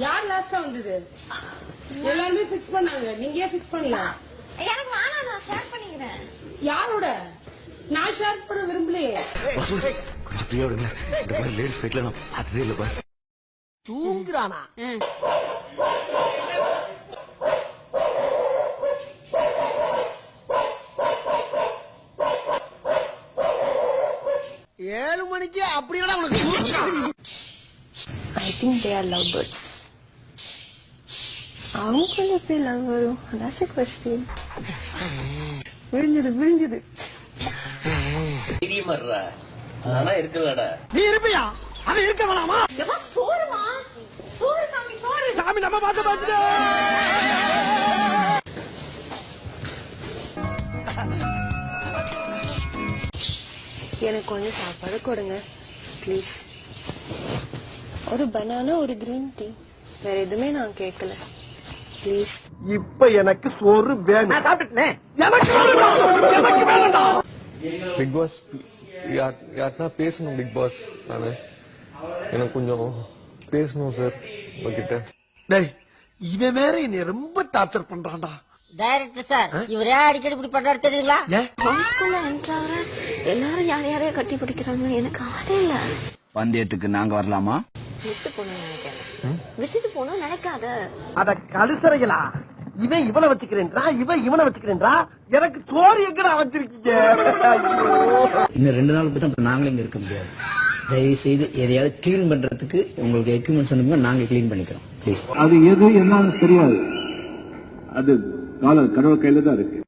யார் லாஸ்டா வந்தது? எல்லாருமே ஃபிக்ஸ் பண்ணாங்க, நீங்க ஏன் ஃபிக்ஸ் பண்ணல? எனக்கு வேணாம், நான் ஷேர் பண்ணிக்கிறேன். யாரோட? நான் ஷேர் பண்ண விரும்பலையே. கொஞ்சம் ஃப்ரீயா விடுங்க. இந்த மாதிரி லேடிஸ் ஃபைட்ல நான் பார்த்ததே இல்ல பாஸ். தூங்குறானா? ஏழு மணிக்கு அப்படியோட உனக்கு I think they are lovebirds. அவங்களுக்குள்ள எப்படி லவ் வரும்? That's a question. விழுந்தது. தெரியுமாடா? ஆனா இருக்கலடா. நீ இருப்பியா? அவன் இருக்க வேணாமா? எப்பா சோறுமா? சோறு சாமி சோறு. சாமி நம்ம பாத்து. எனக்கு கொஞ்சம் சாப்பாடு கொடுங்க ப்ளீஸ். ஒரு பனானா, ஒரு கிரீன் டீ, வேற எதுவுமே நான் கேட்கல ப்ளீஸ். இப்ப எனக்கு சோறு வேணும். பிக் பாஸ் யார்னா பேசணும். பிக் பாஸ் நானு எனக்கு கொஞ்சம் பேசணும் சார் உங்ககிட்ட. டேய் இவன் வேற என்னை ரொம்ப டார்ச்சர் பண்றான்டா. டைரக்டர் சார், இவரே அடிக்கடி இப்படி பண்றாரு தெரியுங்களா? ஹவுஸ்குள்ள என்ட்ரு ஆகிற எல்லாரும் யாரையாரையா கட்டி பிடிக்கிறாங்க. எனக்கு ஆளே இல்ல. பந்தயத்துக்கு நாங்க வரலாமா? விட்டு போகணும்னு நினைக்கிறேன். விட்டுட்டு போகணும் நினைக்காத. அத கழுசறைகளா? இவன் இவனை வச்சுக்கிறேன்றா, இவன் இவனை வச்சுக்கிறேன்றா. எனக்கு சோறு எங்கடா வச்சிருக்கீங்க? இன்னும் 2 நாள் போய் நாங்களும் இங்க இருக்க முடியாது. தயவு செய்து எதையாவது கிளீன் பண்றதுக்கு உங்களுக்கு எக்யூப்மெண்ட்ஸ் அனுப்புங்க, நாங்க கிளீன் பண்ணிக்கிறோம் ப்ளீஸ். அது எது என்னன்னு தெரியாது. அது கடவுள் கையில தான் இருக்கு.